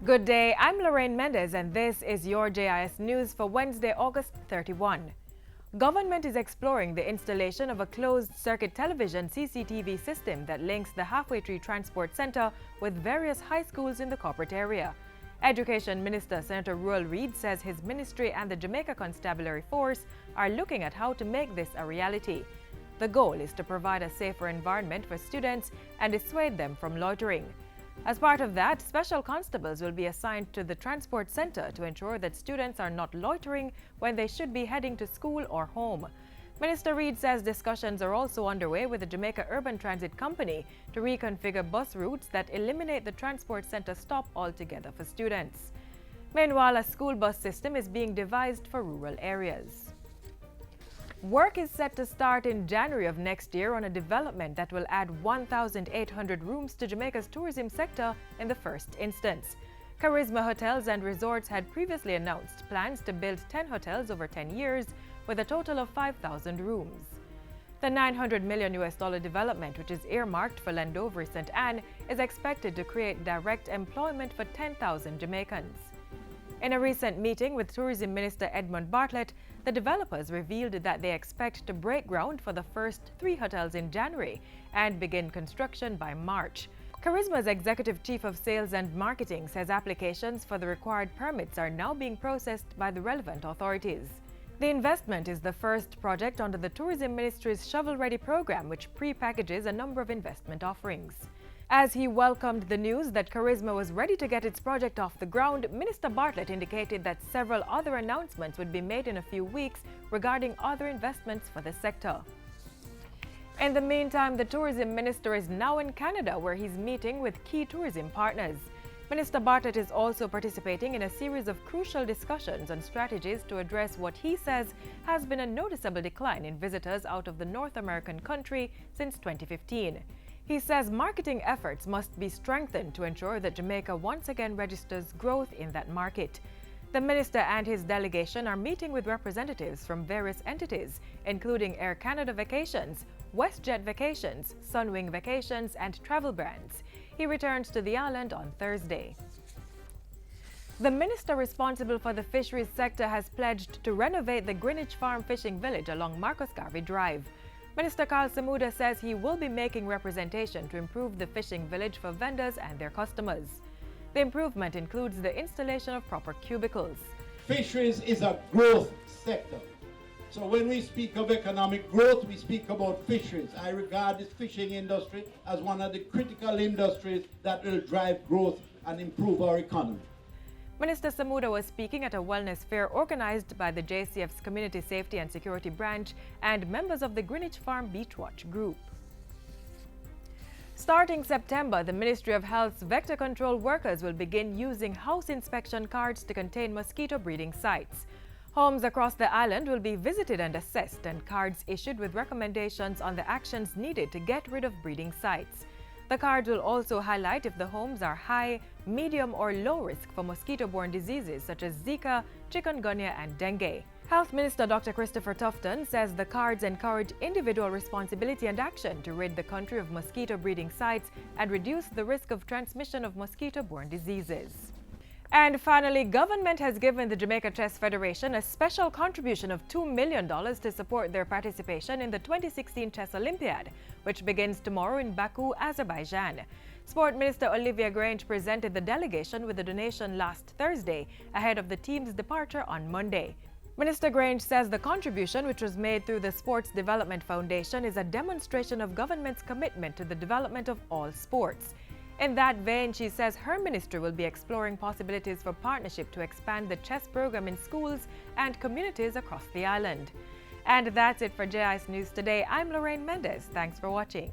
Good day, I'm Lorraine Mendez and this is your JIS News for Wednesday, August 31. Government is exploring the installation of a closed-circuit television CCTV system that links the Halfway Tree Transport Center with various high schools in the corporate area. Education Minister Senator Ruel Reid says his ministry and the Jamaica Constabulary Force are looking at how to make this a reality. The goal is to provide a safer environment for students and dissuade them from loitering. As part of that, special constables will be assigned to the transport center to ensure that students are not loitering when they should be heading to school or home. Minister Reid says discussions are also underway with the Jamaica Urban Transit Company to reconfigure bus routes that eliminate the transport center stop altogether for students. Meanwhile, a school bus system is being devised for rural areas. Work is set to start in January of next year on a development that will add 1,800 rooms to Jamaica's tourism sector in the first instance. Charisma Hotels and Resorts had previously announced plans to build 10 hotels over 10 years with a total of 5,000 rooms. The $900 million development, which is earmarked for Landover St. Anne, is expected to create direct employment for 10,000 Jamaicans. In a recent meeting with Tourism Minister Edmund Bartlett, the developers revealed that they expect to break ground for the first 3 hotels in January and begin construction by March. Charisma's Executive Chief of Sales and Marketing says applications for the required permits are now being processed by the relevant authorities. The investment is the first project under the Tourism Ministry's Shovel Ready program, which pre-packages a number of investment offerings. As he welcomed the news that Charisma was ready to get its project off the ground, Minister Bartlett indicated that several other announcements would be made in a few weeks regarding other investments for the sector. In the meantime, the Tourism Minister is now in Canada, where he's meeting with key tourism partners. Minister Bartlett is also participating in a series of crucial discussions on strategies to address what he says has been a noticeable decline in visitors out of the North American country since 2015. He says marketing efforts must be strengthened to ensure that Jamaica once again registers growth in that market. The minister and his delegation are meeting with representatives from various entities, including Air Canada Vacations, WestJet Vacations, Sunwing Vacations, and Travel Brands. He returns to the island on Thursday. The minister responsible for the fisheries sector has pledged to renovate the Greenwich Farm fishing village along Marcus Garvey Drive. Minister Carl Samuda says he will be making representation to improve the fishing village for vendors and their customers. The improvement includes the installation of proper cubicles. Fisheries is a growth sector. So when we speak of economic growth, we speak about fisheries. I regard this fishing industry as one of the critical industries that will drive growth and improve our economy. Minister Samuda was speaking at a wellness fair organized by the JCF's Community Safety and Security Branch and members of the Greenwich Farm Beach Watch Group. Starting September, the Ministry of Health's vector control workers will begin using house inspection cards to contain mosquito breeding sites. Homes across the island will be visited and assessed, and cards issued with recommendations on the actions needed to get rid of breeding sites. The cards will also highlight if the homes are high, medium, or low risk for mosquito-borne diseases such as Zika, chikungunya, and dengue. Health Minister Dr. Christopher Tufton says the cards encourage individual responsibility and action to rid the country of mosquito breeding sites and reduce the risk of transmission of mosquito-borne diseases. And finally, government has given the Jamaica Chess Federation a special contribution of $2 million to support their participation in the 2016 Chess Olympiad, which begins tomorrow in Baku, Azerbaijan. Sport Minister Olivia Grange presented the delegation with the donation last Thursday, ahead of the team's departure on Monday. Minister Grange says the contribution, which was made through the Sports Development Foundation, is a demonstration of government's commitment to the development of all sports. In that vein, she says her ministry will be exploring possibilities for partnership to expand the chess program in schools and communities across the island. And that's it for JIS News Today. I'm Lorraine Mendez. Thanks for watching.